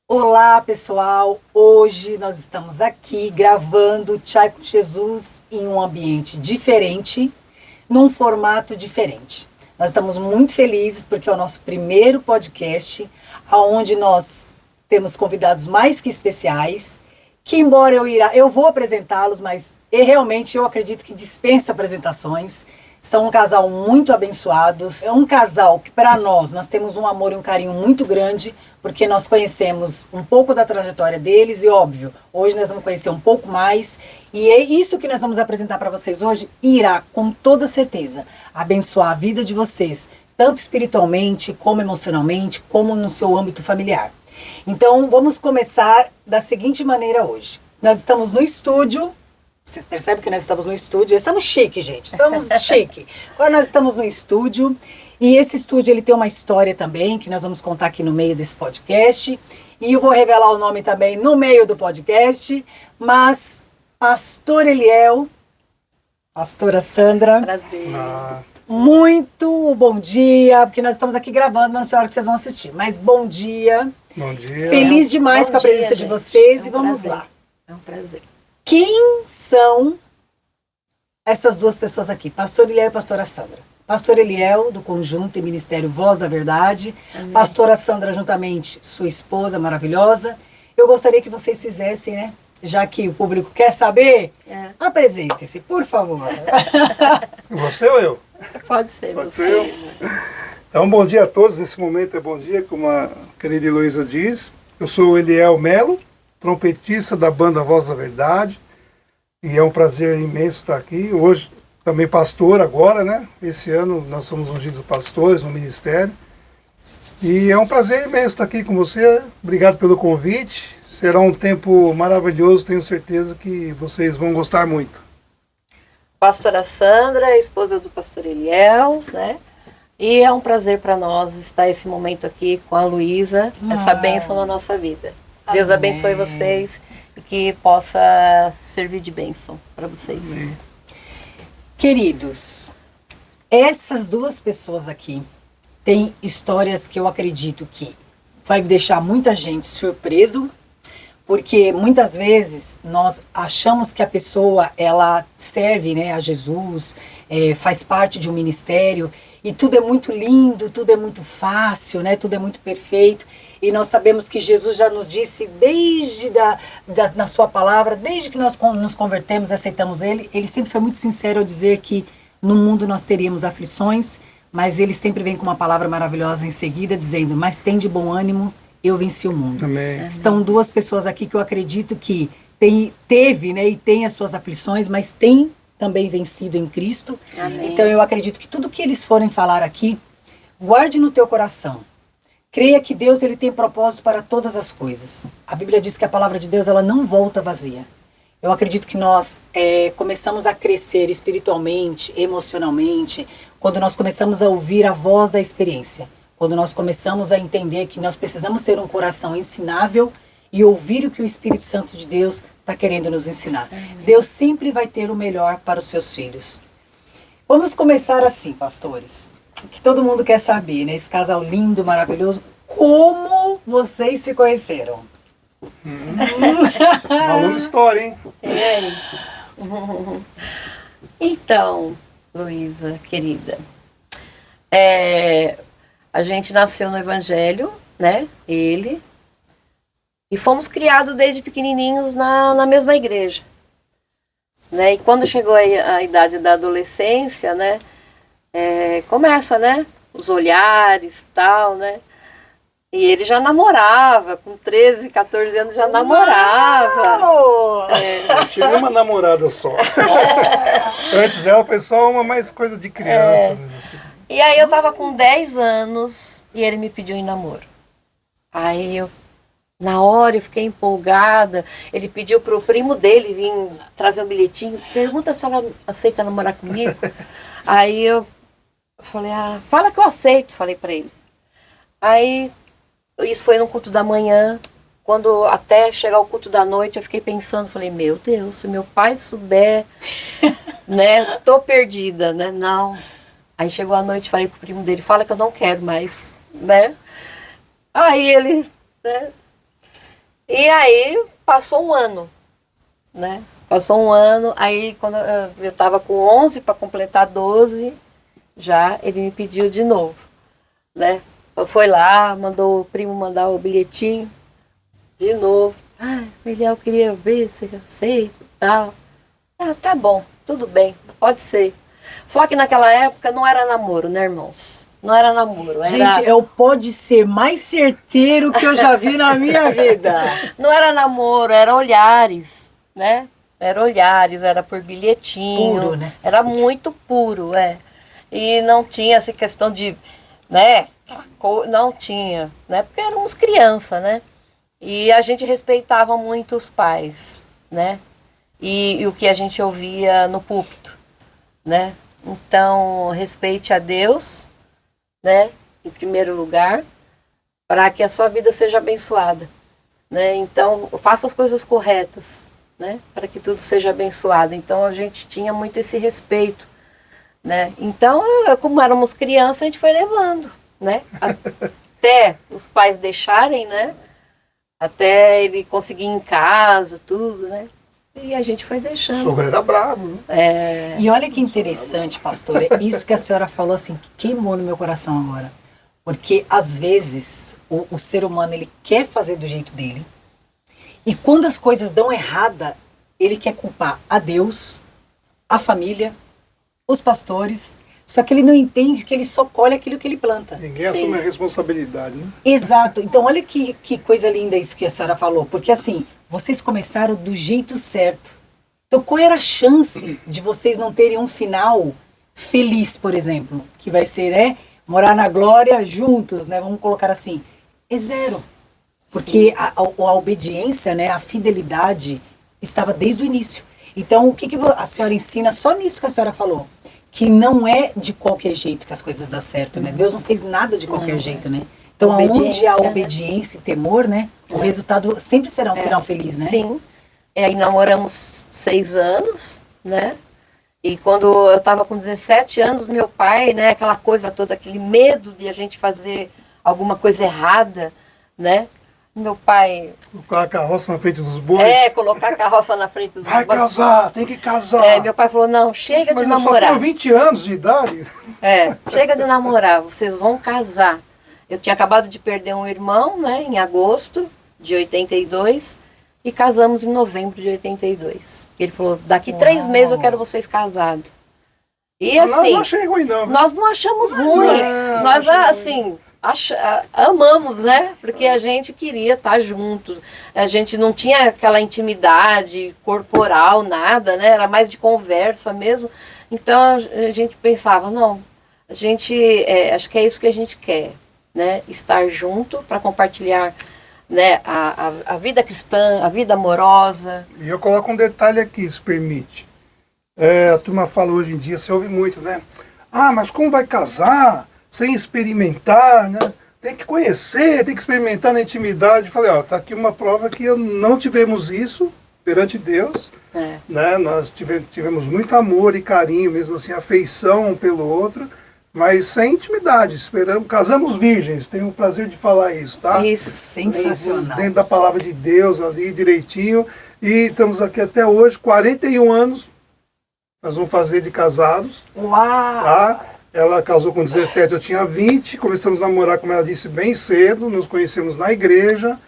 Olá, pessoal! Hoje nós estamos aqui gravando Chai com Jesus em um ambiente diferente, num formato diferente. Nós estamos muito felizes porque é o nosso primeiro podcast, onde nós temos convidados mais que especiais, que embora eu vou apresentá-los, mas realmente eu acredito que dispensa apresentações. São um casal muito abençoados. É um casal que, para nós temos um amor e um carinho muito grande, porque nós conhecemos um pouco da trajetória deles e, óbvio, hoje nós vamos conhecer um pouco mais. E é isso que nós vamos apresentar para vocês hoje, irá, com toda certeza, abençoar a vida de vocês, tanto espiritualmente, como emocionalmente, como no seu âmbito familiar. Então, vamos começar da seguinte maneira hoje. Nós estamos no estúdio. Vocês percebem que nós estamos no estúdio. Estamos chique, gente. Estamos chique. Agora nós estamos no estúdio. E esse estúdio ele tem uma história também, que nós vamos contar aqui no meio desse podcast. E eu vou revelar o nome também no meio do podcast. Mas, Pastor Eliel, Pastora Sandra. Prazer. Muito bom dia, porque nós estamos aqui gravando, mas não sei a hora que vocês vão assistir. Mas bom dia. Bom dia. Feliz demais Bom com a presença dia, de gente. vocês. É um E vamos prazer. lá. É um prazer. Quem são essas duas pessoas aqui? Pastor Eliel e Pastora Sandra. Pastor Eliel, do Conjunto e Ministério Voz da Verdade. Amém. Pastora Sandra, juntamente, sua esposa maravilhosa. Eu gostaria que vocês fizessem, né? Já que o público quer saber, apresentem-se, por favor. Você ou eu? Pode ser. Pode você. ser eu. Então, bom dia a todos. Esse momento é bom dia, como a querida Heloísa diz. Eu sou o Eliel Melo, trompetista da banda Voz da Verdade. E é um prazer imenso estar aqui. Hoje, também pastor agora, né? Esse ano nós somos ungidos pastores no ministério. E é um prazer imenso estar aqui com você. Obrigado pelo convite. Será um tempo maravilhoso. Tenho certeza que vocês vão gostar muito. Pastora Sandra, esposa do pastor Eliel, né? E é um prazer para nós estar esse momento aqui com a Luísa, essa bênção na nossa vida. Deus Amém. abençoe vocês e que possa servir de bênção para vocês. Queridos, essas duas pessoas aqui têm histórias que eu acredito que vai deixar muita gente surpreso, porque muitas vezes nós achamos que a pessoa ela serve, né, a Jesus, faz parte de um ministério e tudo é muito lindo, tudo é muito fácil, né, tudo é muito perfeito. E nós sabemos que Jesus já nos disse desde na sua palavra, desde que nós nos convertemos, aceitamos Ele sempre foi muito sincero ao dizer que no mundo nós teríamos aflições, mas Ele sempre vem com uma palavra maravilhosa em seguida, dizendo, mas tem de bom ânimo, eu venci o mundo. Amém. Estão duas pessoas aqui que eu acredito que teve, né, e tem as suas aflições, mas tem também vencido em Cristo. Amém. Então eu acredito que tudo que eles forem falar aqui, guarde no teu coração. Creia que Deus ele tem propósito para todas as coisas. A Bíblia diz que a palavra de Deus ela não volta vazia. Eu acredito que nós começamos a crescer espiritualmente, emocionalmente, quando nós começamos a ouvir a voz da experiência. Quando nós começamos a entender que nós precisamos ter um coração ensinável e ouvir o que o Espírito Santo de Deus está querendo nos ensinar. Deus sempre vai ter o melhor para os seus filhos. Vamos começar assim, pastores. Que todo mundo quer saber, né? Esse casal lindo, maravilhoso. Como vocês se conheceram? Uma longa história, hein? Então, Luísa, querida, a gente nasceu no Evangelho, né? Ele. E fomos criados desde pequenininhos na mesma igreja. Né? E quando chegou a idade da adolescência, né? Começa, né? Os olhares e tal, né? E ele já namorava, com 13, 14 anos já namorava. Eu tive uma namorada só. Antes dela foi só uma mais coisa de criança. Né? E aí eu tava com 10 anos e ele me pediu em namoro. Aí na hora eu fiquei empolgada. Ele pediu pro primo dele vir trazer um bilhetinho. Pergunta se ela aceita namorar comigo. Aí eu falei, fala que eu aceito, falei pra ele. Aí, isso foi no culto da manhã. Quando até chegar o culto da noite, eu fiquei pensando, falei, meu Deus, se meu pai souber, né, tô perdida, né, não. Aí chegou a noite, falei pro primo dele, fala que eu não quero mais, né. Aí ele, né, E aí passou um ano, né? Passou um ano, aí quando eu estava com 11 para completar 12, já ele me pediu de novo, né? Foi lá, mandou o primo mandar o bilhetinho de novo. Ah, eu queria ver se eu aceito e tal. Ah, tá bom, tudo bem, pode ser. Só que naquela época não era namoro, né, irmãos? Não era namoro, era... Gente, é o pode ser mais certeiro que eu já vi na minha vida. Não era namoro, era olhares, né? Era olhares, era por bilhetinho. Puro, né? Era muito puro, é. E não tinha essa questão de, né? Não tinha, né? Porque éramos criança, né? E a gente respeitava muito os pais, né? E o que a gente ouvia no púlpito, né? Então, respeite a Deus, né? Em primeiro lugar, para que a sua vida seja abençoada, né? Então, faça as coisas corretas, né? Para que tudo seja abençoado. Então, a gente tinha muito esse respeito, né? Então, como éramos crianças, a gente foi levando, né? Até os pais deixarem, né? Até ele conseguir em casa, tudo, né? E a gente foi O deixando. sogro era bravo, né? E olha que interessante, pastor, é isso que a senhora falou assim, que queimou no meu coração agora. Porque às vezes o ser humano ele quer fazer do jeito dele. E quando as coisas dão errada, ele quer culpar a Deus, a família, os pastores. Só que ele não entende que ele só colhe aquilo que ele planta. Ninguém assume a responsabilidade, né? Exato. Então, olha que coisa linda isso que a senhora falou. Porque, assim, vocês começaram do jeito certo. Então, qual era a chance de vocês não terem um final feliz, por exemplo? Que vai ser, né? Morar na glória juntos, né? Vamos colocar assim. É zero. Porque a obediência, né? A fidelidade estava desde o início. Então, o que a senhora ensina só nisso que a senhora falou? Que não é de qualquer jeito que as coisas dão certo, né? Deus não fez nada de qualquer jeito, né? Então, aonde há obediência e temor, né? O resultado sempre será um final feliz, né? Sim. E aí namoramos 6 anos, né? E quando eu estava com 17 anos, meu pai, né? Aquela coisa toda, aquele medo de a gente fazer alguma coisa errada, né? Meu pai... Colocar a carroça na frente dos bois. Colocar a carroça na frente dos bois. Vai casar, tem que casar. Meu pai falou, não, chega Mas de eu só namorar. tenho 20 anos de idade. Chega de namorar, vocês vão casar. Eu tinha acabado de perder um irmão, né, em agosto de 82, e casamos em novembro de 82. Ele falou, daqui 3 meses eu quero vocês casados. E Nós assim, não achei ruim, não. nós não achamos ruim. Nós, assim, amamos, né? Porque a gente queria estar juntos. A gente não tinha aquela intimidade corporal, nada, né? Era mais de conversa mesmo. Então a gente pensava, não, a gente, acho que é isso que a gente quer, né? Estar junto para compartilhar, né? A vida cristã, a vida amorosa. E eu coloco um detalhe aqui, se permite. A turma fala hoje em dia, você ouve muito, né? Ah, mas como vai casar sem experimentar, né? Tem que conhecer, tem que experimentar na intimidade. Falei, ó, tá aqui uma prova que não tivemos isso perante Deus, né? Nós tivemos muito amor e carinho, mesmo assim, afeição um pelo outro, mas sem intimidade. Casamos virgens, tenho o prazer de falar isso, tá? Isso, sensacional. Dentro da palavra de Deus ali, direitinho. E estamos aqui até hoje, 41 anos, nós vamos fazer de casados. Uau! Tá? Ela casou com 17, eu tinha 20, começamos a namorar, como ela disse, bem cedo, nos conhecemos na igreja,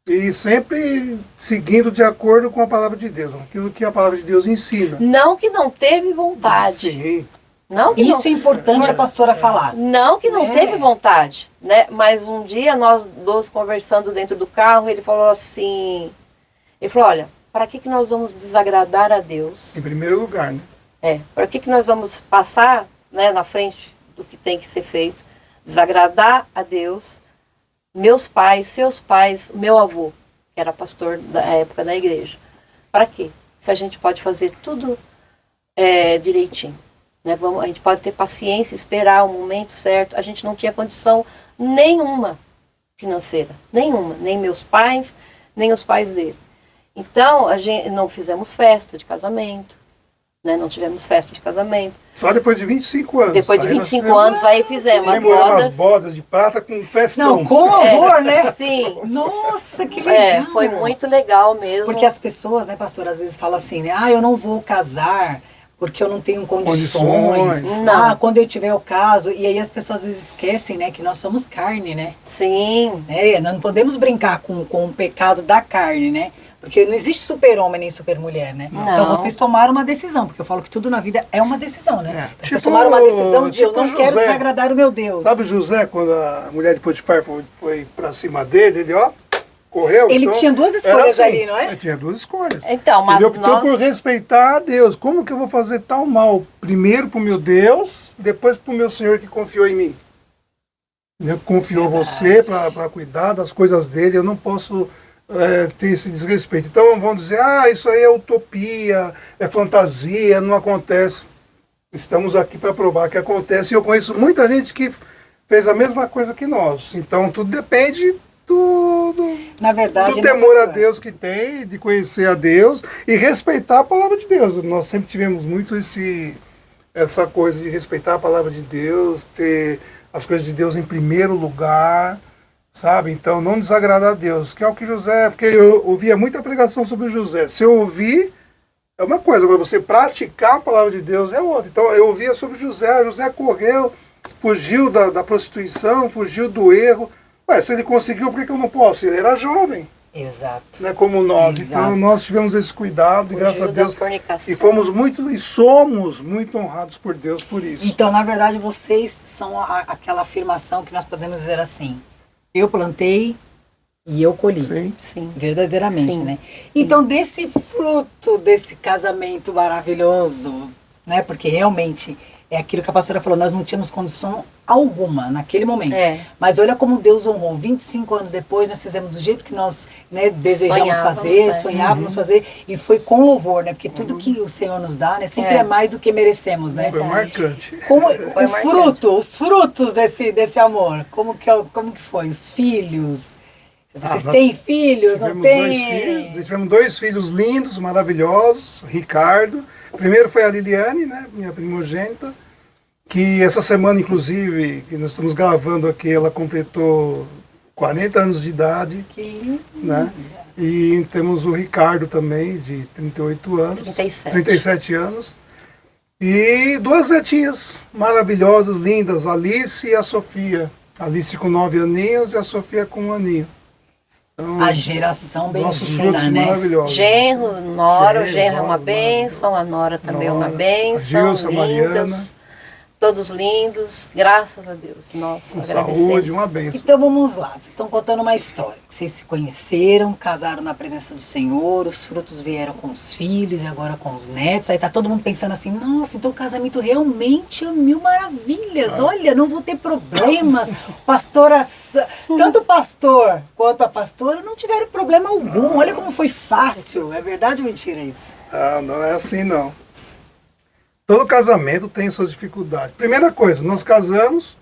e sempre seguindo de acordo com a palavra de Deus, aquilo que a palavra de Deus ensina. Não que não teve vontade. Sim. Não que Isso é importante a pastora falar. Não que não teve vontade, né? Mas um dia nós dois conversando dentro do carro, ele falou assim, olha, para que nós vamos desagradar a Deus? Em primeiro lugar, né? Para que nós vamos passar, né, na frente do que tem que ser feito, desagradar a Deus, meus pais, seus pais, meu avô, que era pastor da época da igreja. Para quê? Se a gente pode fazer tudo direitinho. Né? A gente pode ter paciência, esperar o momento certo. A gente não tinha condição nenhuma financeira, nenhuma, nem meus pais, nem os pais dele. Então, a gente não fizemos festa de casamento, né? Não tivemos festa de casamento. Só depois de 25 anos. Depois de Aí 25 nós anos, aí fizemos as comemoramos bodas. as bodas de prata com festão. Não, com horror, né? Sim. Nossa, que legal. Foi muito legal mesmo. Porque as pessoas, né, pastor, às vezes falam assim, né? Ah, eu não vou casar porque eu não tenho condições. Não. Ah, quando eu tiver o caso. E aí as pessoas às vezes esquecem, né, que nós somos carne, né? Sim. Nós não podemos brincar com o pecado da carne, né? Porque não existe super-homem nem super-mulher, né? Não. Então vocês tomaram uma decisão, porque eu falo que tudo na vida é uma decisão, né? É. Então, vocês tomaram uma decisão de eu tipo não quero José. desagradar o meu Deus. Sabe o José, quando a mulher de Potifar foi pra cima dele, ele, ó, correu. Ele então, tinha duas era escolhas ali, não é? Ele tinha duas escolhas. Então, mas Ele optou nós... por respeitar a Deus. Como que eu vou fazer tal mal? Primeiro pro meu Deus, depois pro meu Senhor que confiou em mim. Ele confiou você para cuidar das coisas dele, eu não posso ter esse desrespeito. Então vão dizer, isso aí é utopia, é fantasia, não acontece. Estamos aqui para provar que acontece. E eu conheço muita gente que fez a mesma coisa que nós. Então tudo depende Na verdade, do temor a Deus que tem, de conhecer a Deus e respeitar a palavra de Deus. Nós sempre tivemos muito essa coisa de respeitar a palavra de Deus, ter as coisas de Deus em primeiro lugar, sabe? Então não desagradar a Deus, que é o que José, porque eu ouvia muita pregação sobre José. Se eu ouvir, é uma coisa, agora você praticar a palavra de Deus é outra. Então eu ouvia sobre José correu, fugiu da prostituição, fugiu do erro. Ué, se ele conseguiu, por que eu não posso? Ele era jovem. Exato. Não é como nós. Exato. Então nós tivemos esse cuidado, e graças a Deus. E fomos muito, e somos muito honrados por Deus por isso. Então, na verdade, vocês são aquela afirmação que nós podemos dizer assim: eu plantei e eu colhi. Sim. Sim. Verdadeiramente, Sim. né? Então, desse fruto desse casamento maravilhoso, né? Porque realmente é aquilo que a pastora falou, nós não tínhamos condição alguma naquele momento. É. Mas olha como Deus honrou. 25 anos depois, nós fizemos do jeito que nós, né, desejamos fazer, sonhávamos fazer, e foi com louvor, né? Porque tudo que o Senhor nos dá, né, sempre é mais do que merecemos, né? Foi marcante. Como Foi o marcante. fruto, os frutos desse amor, como que foi? Os filhos. Vocês nós têm filhos, não têm? Tivemos dois filhos lindos, maravilhosos, Ricardo. Primeiro foi a Liliane, né, minha primogênita, que essa semana, inclusive, que nós estamos gravando aqui, ela completou 40 anos de idade. Que lindo. Né? E temos o Ricardo também, de 38 anos. 37 anos. E duas netinhas maravilhosas, lindas, a Alice e a Sofia. A Alice com 9 aninhos e a Sofia com 1 aninho. Então, A geração nossos bendita, frutos né? maravilhosos. Genro, nora, o Genro, genro é uma nora, bênção, a nora também é uma Nora, bênção. a Gilsa, a Mariana. Lindos, todos lindos, graças a Deus. Nós Com agradecemos. saúde, uma bênção. Então vamos lá, vocês estão contando uma história. Vocês se conheceram, casaram na presença do Senhor, os frutos vieram com os filhos e agora com os netos. Aí tá todo mundo pensando assim, nossa, então o casamento realmente é 1000 maravilhas. Olha, não vou ter problemas. Tanto o pastor quanto a pastora não tiveram problema algum. Olha como foi fácil. É verdade ou mentira isso? Não é assim não. Todo casamento tem suas dificuldades. Primeira coisa, nós casamos,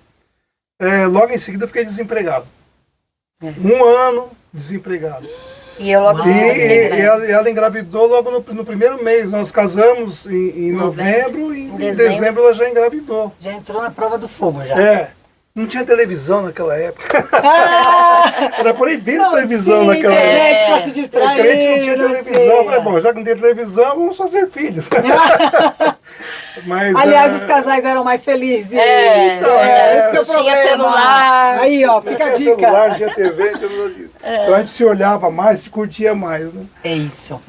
logo em seguida eu fiquei desempregado. 1 ano desempregado. E eu logo E ela engravidou logo no primeiro mês. Nós casamos em novembro e em dezembro ela já engravidou. Já entrou na prova do fogo já. Não tinha televisão naquela época. Ah, Era proibido não televisão tinha naquela internet época. pra se distrair. O crente não tinha televisão. Eu falei, bom, já que não tem televisão, vamos fazer filhos. Mas, aliás, os casais eram mais felizes. então, esse é o tinha problema. celular. Aí, ó, fica a tinha dica. celular, tinha TV, tinha nada disso. Então a gente se olhava mais, se curtia mais, né? É isso.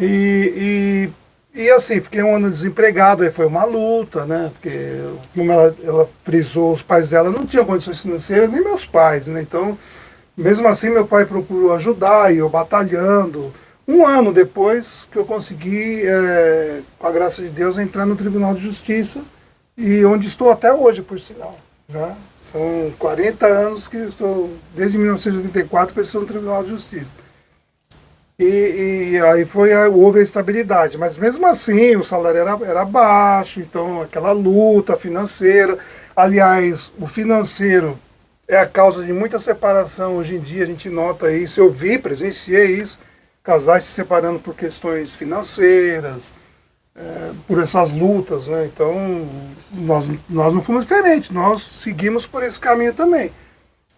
E assim, fiquei 1 ano desempregado, aí foi uma luta, né? Porque como ela frisou, os pais dela não tinham condições financeiras, nem meus pais, né? Então, mesmo assim, meu pai procurou ajudar, e eu batalhando. 1 ano depois que eu consegui, com a graça de Deus, entrar no Tribunal de Justiça, e onde estou até hoje, por sinal. Já são 40 anos que estou, desde 1984, que eu estou no Tribunal de Justiça. E aí houve a estabilidade, mas mesmo assim o salário era baixo, então aquela luta financeira. Aliás, o financeiro é a causa de muita separação hoje em dia, a gente nota isso, presenciei isso, casais se separando por questões financeiras, por essas lutas, né? Então, nós não fomos diferentes, nós seguimos por esse caminho também.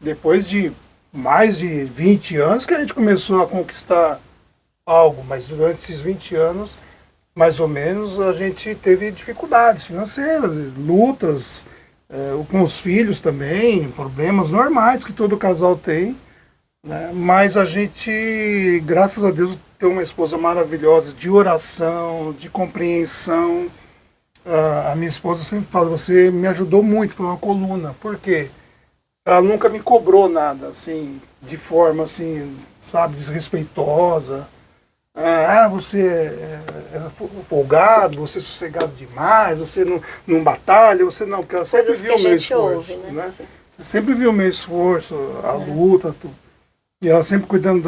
Depois de mais de 20 anos que a gente começou a conquistar algo, mas durante esses 20 anos, mais ou menos, a gente teve dificuldades financeiras, lutas, com os filhos também, problemas normais que todo casal tem, né? Mas a gente, graças a Deus, tem uma esposa maravilhosa de oração, de compreensão. A minha esposa sempre fala, você me ajudou muito, foi uma coluna. Por quê? Ela nunca me cobrou nada, assim, de forma, assim, sabe, desrespeitosa. Você é folgado, você é sossegado demais, você não batalha, você não... Porque ela sempre viu o meu esforço, ouve, né? Você sempre viu o meu esforço, a luta, tudo. E ela sempre cuidando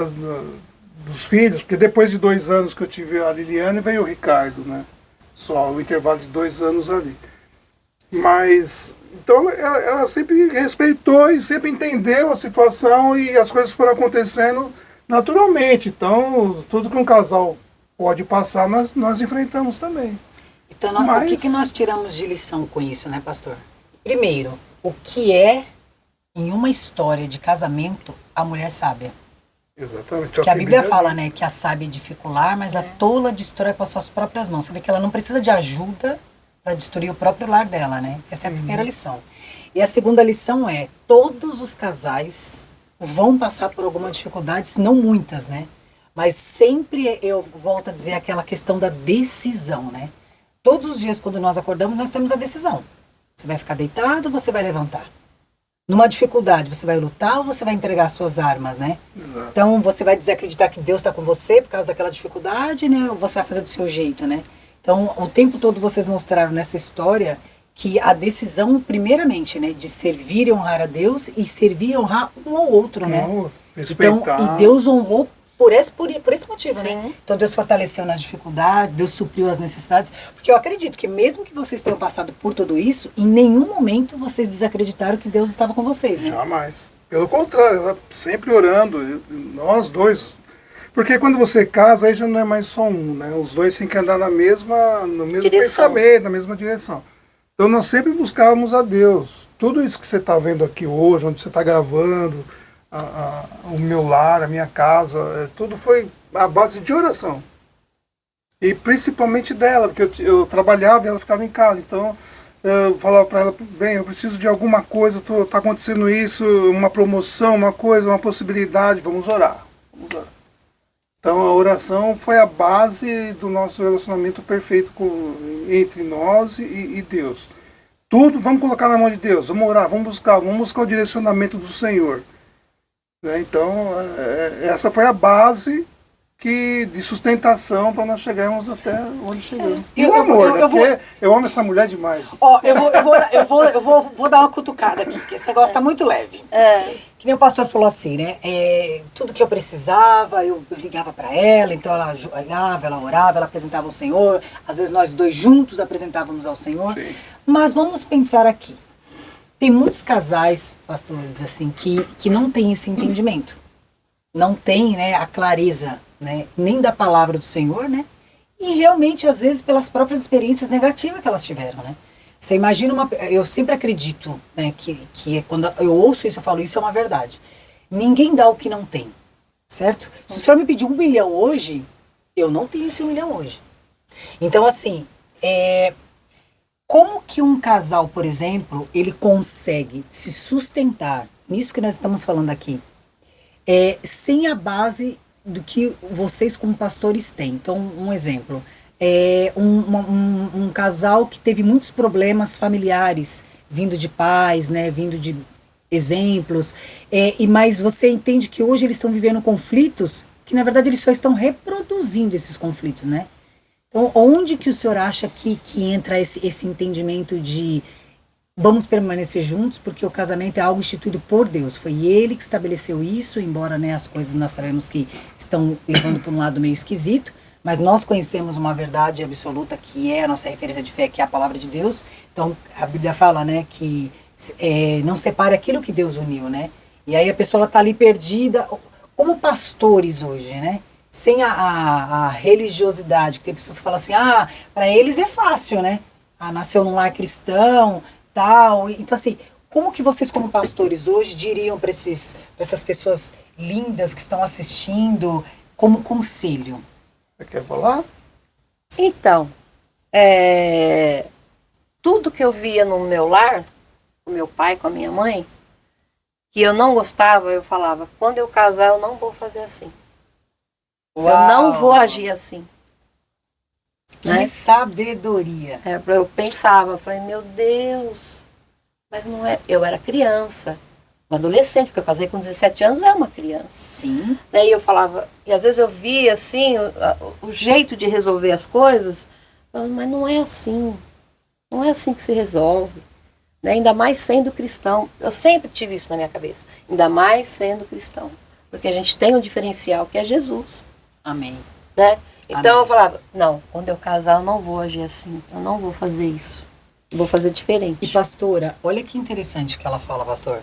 dos filhos, porque depois de 2 anos que eu tive a Liliane, veio o Ricardo, né? Só o intervalo de 2 anos ali. Mas, então ela sempre respeitou e sempre entendeu a situação e as coisas foram acontecendo naturalmente. Então, tudo que um casal pode passar, nós enfrentamos também. Então, o que nós tiramos de lição com isso, né, pastor? Primeiro, o que é, em uma história de casamento, a mulher sábia? Exatamente. Que a Bíblia fala, né, que a sábia é dificular, mas a tola destrói com as suas próprias mãos. Você vê que ela não precisa de ajuda para destruir o próprio lar dela, né? Essa é a primeira lição. E a segunda lição é, todos os casais vão passar por alguma dificuldade, se não muitas, né? Mas sempre eu volto a dizer aquela questão da decisão, né? Todos os dias quando nós acordamos, nós temos a decisão. Você vai ficar deitado ou você vai levantar? Numa dificuldade, você vai lutar ou você vai entregar as suas armas, né? Exato. Então, você vai desacreditar que Deus está com você por causa daquela dificuldade, né? Ou você vai fazer do seu jeito, né? Então, o tempo todo vocês mostraram nessa história que a decisão, primeiramente, né? De servir e honrar a Deus e servir e honrar um ao outro, né? Então, e Deus honrou por esse motivo, sim, né? Então Deus fortaleceu nas dificuldades, Deus supriu as necessidades, porque eu acredito que mesmo que vocês tenham passado por tudo isso, em nenhum momento vocês desacreditaram que Deus estava com vocês, né? Jamais. Pelo contrário, ela sempre orando, nós dois. Porque quando você casa, aí já não é mais só um, né? Os dois têm que andar no mesmo pensamento, na mesma direção. Então nós sempre buscávamos a Deus. Tudo isso que você está vendo aqui hoje, onde você está gravando, o meu lar, a minha casa, tudo foi a base de oração. E principalmente dela, porque eu trabalhava e ela ficava em casa. Então eu falava para ela, bem, eu preciso de alguma coisa, está acontecendo isso, uma promoção, uma coisa, uma possibilidade, vamos orar. Então a oração foi a base do nosso relacionamento perfeito entre nós e Deus. Tudo vamos colocar na mão de Deus, vamos orar, vamos buscar o direcionamento do Senhor. Então, essa foi a base de sustentação para nós chegarmos até onde chegamos. E o amor, eu amo essa mulher demais. Eu vou dar uma cutucada aqui, porque esse negócio está muito leve. Que nem o pastor falou assim, né? Tudo que eu precisava, eu ligava para ela, então ela olhava, ela orava, ela apresentava ao Senhor. Às vezes nós dois juntos apresentávamos ao Senhor. Sim. Mas vamos pensar aqui. Tem muitos casais, pastores, assim, que não têm esse entendimento. Não tem, né, a clareza, né, nem da palavra do Senhor, né? E realmente, às vezes, pelas próprias experiências negativas que elas tiveram, né? Você imagina eu sempre acredito, né, que quando eu ouço isso, eu falo, isso é uma verdade. Ninguém dá o que não tem, certo? Se o Senhor me pedir 1 milhão hoje, eu não tenho esse 1 milhão hoje. Então, assim, como que um casal, por exemplo, ele consegue se sustentar, nisso que nós estamos falando aqui, sem a base do que vocês como pastores têm? Então, um exemplo, um casal que teve muitos problemas familiares, vindo de pais, né, vindo de exemplos, mas você entende que hoje eles estão vivendo conflitos, que na verdade eles só estão reproduzindo esses conflitos, né? Então, onde que o senhor acha que entra esse entendimento de vamos permanecer juntos, porque o casamento é algo instituído por Deus. Foi Ele que estabeleceu isso, embora, né, as coisas nós sabemos que estão levando para um lado meio esquisito, mas nós conhecemos uma verdade absoluta que é a nossa referência de fé, que é a palavra de Deus. Então, a Bíblia fala, né, que não separe aquilo que Deus uniu, né? E aí a pessoa está ali perdida, como pastores hoje, né? sem a religiosidade, que tem pessoas que falam assim, para eles é fácil, né? Nasceu num lar cristão, tal. Então, assim, como que vocês, como pastores, hoje diriam para essas pessoas lindas que estão assistindo, como conselho? Você quer falar? Então, tudo que eu via no meu lar, com meu pai, com a minha mãe, que eu não gostava, eu falava, quando eu casar eu não vou fazer assim. Uau. Eu não vou agir assim. Que Né? sabedoria. Eu pensava, eu falei, meu Deus, mas não é. Eu era criança, uma adolescente, porque eu casei com 17 anos, é uma criança. Sim. Daí eu falava, e às vezes eu via assim, o jeito de resolver as coisas, falando, mas não é assim. Não é assim que se resolve. Né? Ainda mais sendo cristão. Eu sempre tive isso na minha cabeça. Ainda mais sendo cristão. Porque a gente tem um diferencial que é Jesus. Amém. Né? Então Amém. eu falava, não, quando eu casar eu não vou agir assim. Eu não vou fazer isso. Eu vou fazer diferente. E pastora, olha que interessante que ela fala, pastor.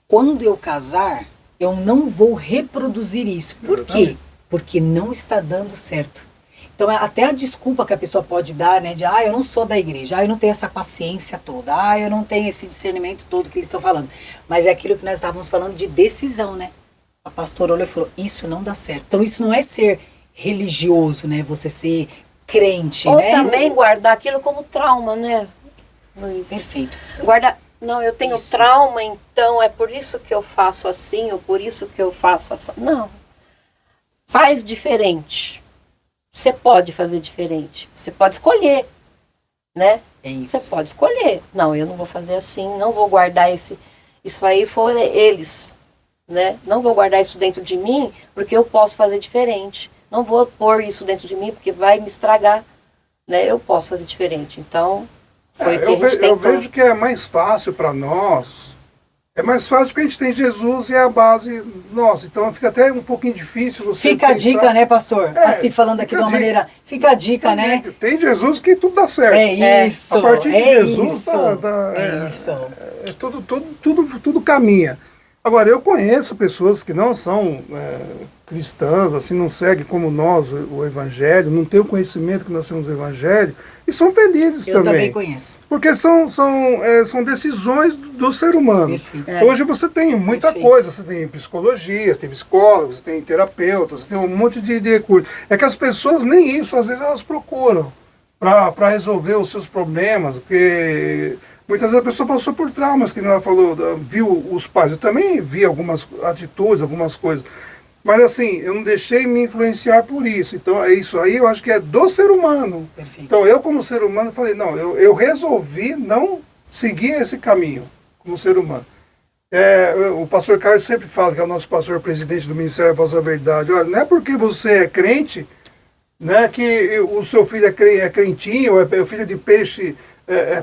Quando eu casar, eu não vou reproduzir isso. Por quê? Porque não está dando certo. Então, até a desculpa que a pessoa pode dar, né, de, eu não sou da igreja, eu não tenho essa paciência toda, eu não tenho esse discernimento todo que eles estão falando. Mas é aquilo que nós estávamos falando de decisão, né? A pastora olhou e falou, isso não dá certo. Então, isso não é ser religioso, né? Você ser crente, Ou né? também guardar aquilo como trauma, né, Luiz? Perfeito, pastor. Guardar, não, eu tenho Isso. trauma, então é por isso que eu faço assim, ou por isso que eu faço assim. Não. Faz diferente. Você pode fazer diferente. Você pode escolher, né? É isso. Você pode escolher. Não, eu não vou fazer assim, não vou guardar esse... Isso aí foi eles, né? Não vou guardar isso dentro de mim, porque eu posso fazer diferente. Não vou pôr isso dentro de mim, porque vai me estragar, né? Eu posso fazer diferente. Então, foi o que a gente tentou. Eu vejo que é mais fácil para nós. É mais fácil porque a gente tem Jesus e é a base nossa. Então fica até um pouquinho difícil você Fica a pensar- dica, né, pastor? Assim, falando aqui fica de uma a dica. maneira... Fica a dica, né? Tem Jesus que tudo dá certo. É isso. A partir de é Jesus isso. É isso. tudo caminha. Agora, eu conheço pessoas que não são cristãs, assim, não seguem como nós o Evangelho, não têm o conhecimento que nós temos do Evangelho, e são felizes Eu também conheço. porque são decisões do ser humano. Perfeito. Hoje você tem muita Perfeito. coisa, você tem psicologia, tem psicólogos, tem terapeutas, você tem um monte de recursos. É que as pessoas nem isso, às vezes elas procuram para resolver os seus problemas, porque muitas vezes a pessoa passou por traumas, que ela falou, viu os pais. Eu também vi algumas atitudes, algumas coisas. Mas assim, eu não deixei me influenciar por isso. Então, é isso aí, eu acho que é do ser humano. Perfeito. Então, eu como ser humano, falei, não, eu resolvi não seguir esse caminho como ser humano. O pastor Carlos sempre fala, que é o nosso pastor presidente do Ministério da Voz da Verdade, olha, não é porque você é crente, né, que o seu filho é crentinho, é filho de peixe,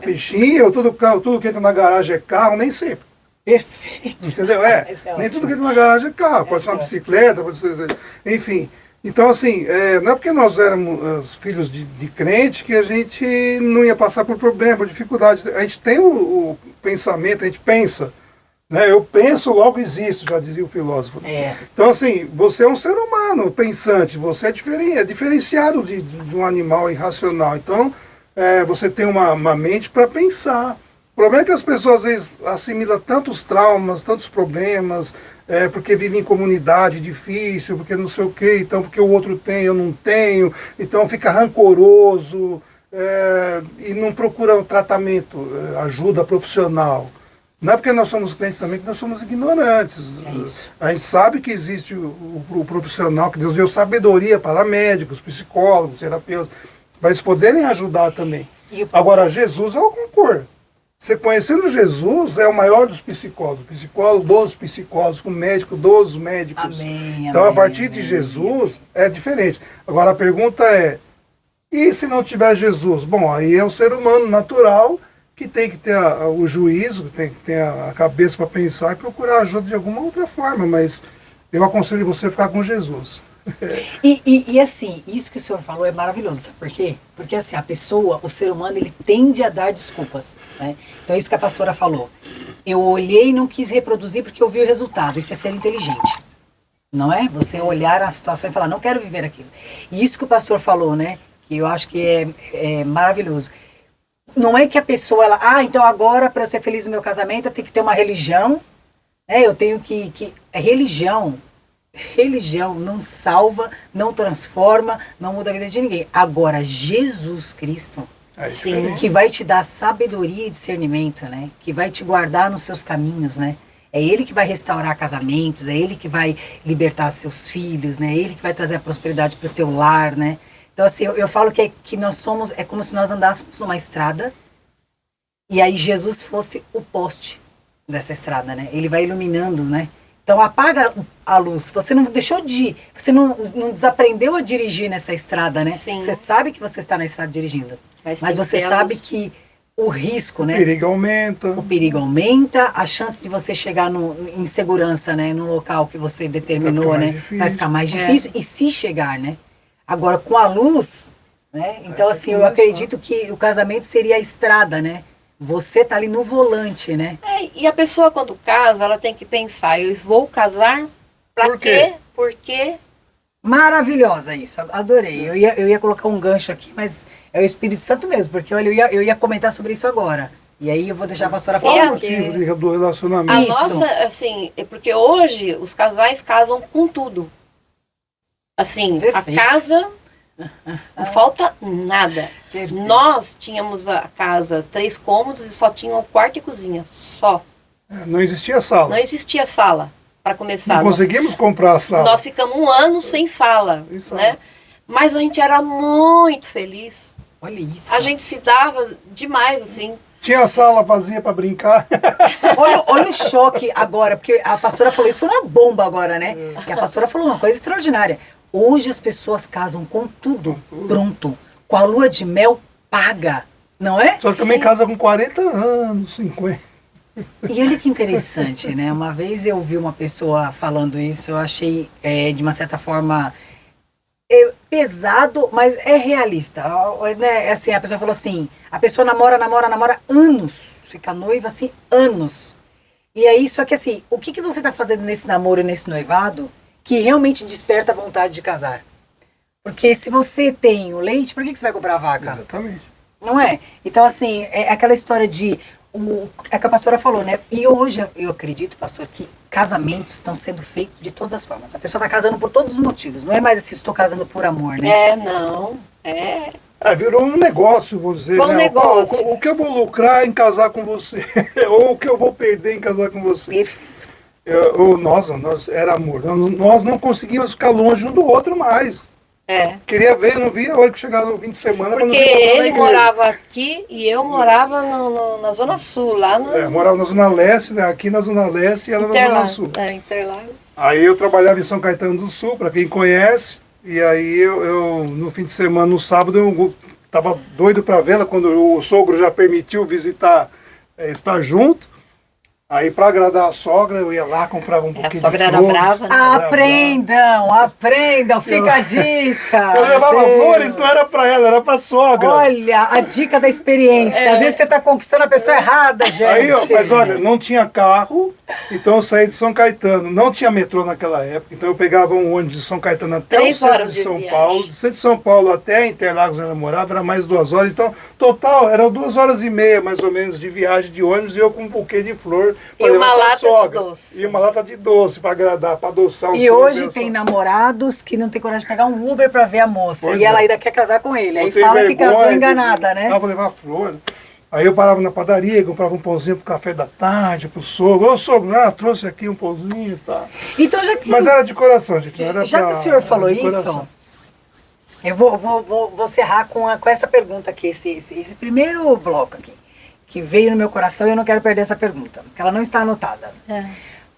peixinho, ou tudo que entra na garagem é carro, nem sempre. Perfeito. Entendeu? Esse é Nem ótimo. tudo que entra na garagem é carro, pode ser uma bicicleta, pode ser. Enfim. Então, assim, não é porque nós éramos filhos de crente que a gente não ia passar por problema, por dificuldade. A gente tem o pensamento, a gente pensa. Né? Eu penso, logo existo, já dizia o filósofo. Então, assim, você é um ser humano pensante, você é diferenciado de um animal irracional. Então, você tem uma mente para pensar. O problema é que as pessoas às vezes assimilam tantos traumas, tantos problemas, porque vivem em comunidade difícil, porque não sei o quê, então porque o outro tem, eu não tenho, então fica rancoroso e não procura um tratamento, ajuda profissional. Não é porque nós somos crentes também que nós somos ignorantes. A gente sabe que existe o profissional, que Deus deu sabedoria para médicos, psicólogos, terapeutas, para eles poderem ajudar também. Agora, Jesus é o concurso. Você conhecendo Jesus é o maior dos psicólogos, psicólogo dos psicólogos, o médico dos médicos. Amém, então, amém, a partir de Jesus, é diferente. Agora, a pergunta e se não tiver Jesus? Bom, aí é um ser humano natural que tem que ter o juízo, que tem que ter a cabeça para pensar e procurar ajuda de alguma outra forma, mas eu aconselho você a ficar com Jesus. E assim, isso que o senhor falou é maravilhoso, sabe por quê? Porque assim, a pessoa, o ser humano, ele tende a dar desculpas, né? Então é isso que a pastora falou. Eu olhei e não quis reproduzir porque eu vi o resultado, isso é ser inteligente. não é? Você olhar a situação e falar, não quero viver aquilo. E isso que o pastor falou, né? Que eu acho que é maravilhoso. Não é que a pessoa, então agora para eu ser feliz no meu casamento eu tenho que ter uma religião, né? Eu tenho que religião não salva, não transforma, não muda a vida de ninguém. Agora, Jesus Cristo, Sim. que vai te dar sabedoria e discernimento, né? Que vai te guardar nos seus caminhos, né? É Ele que vai restaurar casamentos, é Ele que vai libertar seus filhos, né? É Ele que vai trazer a prosperidade para o teu lar, né? Então, assim, eu falo que nós somos, é como se nós andássemos numa estrada e aí Jesus fosse o poste dessa estrada, né? Ele vai iluminando, né? Então, apaga a luz. Você não deixou de... Você não desaprendeu a dirigir nessa estrada, né? Sim. Você sabe que você está na estrada dirigindo. Mas você tem que ter a sabe luz. que o risco, né? O perigo aumenta. O perigo aumenta, a chance de você chegar em segurança, né? No local que você determinou, Vai ficar mais né? difícil. Vai ficar mais difícil. E se chegar, né? Agora, com a luz, né? Então, assim, eu acredito que o casamento seria a estrada, né? Você tá ali no volante, né? E a pessoa quando casa, ela tem que pensar, eu vou casar pra Por quê? quê? Por quê? Maravilhosa isso, adorei. Eu ia colocar um gancho aqui, mas é o Espírito Santo mesmo, porque olha, eu ia comentar sobre isso agora. E aí eu vou deixar a pastora Qual falar. o motivo do relacionamento? A Isso. nossa, assim, é porque hoje os casais casam com tudo. Assim, Perfeito. a casa não falta nada. Perfeito. Nós tínhamos a casa 3 cômodos e só tinha um quarto e cozinha. Só. Não existia sala. Não existia sala para começar. Não conseguimos comprar a sala. Nós ficamos 1 ano sem sala, Sem sala. né? Mas a gente era muito feliz. Olha isso. A gente se dava demais, assim. Tinha a sala vazia para brincar. Olha o choque agora, porque a pastora falou isso, foi uma bomba agora, né? E a pastora falou uma coisa extraordinária. Hoje as pessoas casam com tudo pronto, com a lua de mel paga, não é? Só que também casa com 40 anos, 50. E olha que interessante, né? Uma vez eu vi uma pessoa falando isso, eu achei, de uma certa forma, pesado, mas é realista. Né? Assim, a pessoa falou assim, a pessoa namora anos, fica noiva assim, anos. E aí, só que assim, o que você está fazendo nesse namoro, nesse noivado, que realmente desperta a vontade de casar? Porque se você tem o leite, por que você vai comprar a vaca? Exatamente. Não é? Então, assim, é aquela história de... É que a pastora falou, né? E hoje eu acredito, pastor, que casamentos estão sendo feitos de todas as formas. A pessoa está casando por todos os motivos. Não é mais assim, estou casando por amor, né? Não. Virou um negócio, vou dizer. Foi um né? negócio. O que eu vou lucrar em casar com você? Ou o que eu vou perder em casar com você? Perfeito. Nós era amor. Nós não conseguíamos ficar longe um do outro mais. Queria ver, não via a hora que chegava no fim de semana. Porque ele morava aqui e eu morava na Zona Sul, lá no Morava na Zona Leste, né? Aqui na Zona Leste e ela na Zona Interlagos. Sul. Interlagos. Aí eu trabalhava em São Caetano do Sul, para quem conhece, e aí eu no fim de semana, no sábado, eu tava doido para vê-la, quando o sogro já permitiu visitar, estar junto. Aí, para agradar a sogra, eu ia lá, comprava um pouquinho de sogra era flores. brava, né? Aprendam, fica a dica. Eu levava Deus. flores, não era para ela, era para sogra. Olha, a dica da experiência. Às vezes você está conquistando a pessoa errada, gente. Aí, mas olha, não tinha carro, então eu saí de São Caetano. Não tinha metrô naquela época, então eu pegava um ônibus de São Caetano até o 3 centro horas de de São viagem. Paulo. Do centro de São Paulo até Interlagos, onde ela morava, era mais 2 horas. Então, total, eram 2 horas e meia, mais ou menos, de viagem de ônibus, e eu com um buquê de flor E pra uma levar pra lata de sogra. doce. E uma lata de doce para agradar, para adoçar um E sonho hoje dessa. tem namorados que não tem coragem de pegar um Uber pra ver a moça. Pois e ela é. ainda quer casar com ele. Aí Eu tenho fala que vergonha casou enganada, né? vou levar flor. Aí eu parava na padaria, comprava um pãozinho pro café da tarde, pro sogro. Ô sogro, trouxe aqui um pãozinho e tal. Então, já que, Mas era de coração, gente. Não era já que o senhor era falou de isso, coração. eu vou encerrar com essa pergunta aqui, esse primeiro bloco aqui, que veio no meu coração e eu não quero perder essa pergunta, porque ela não está anotada.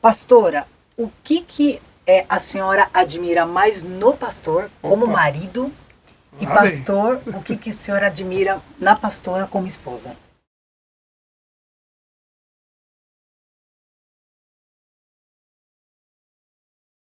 Pastora, o que a senhora admira mais no pastor como marido? E Lá vem. pastor, o que a senhora admira na pastora como esposa?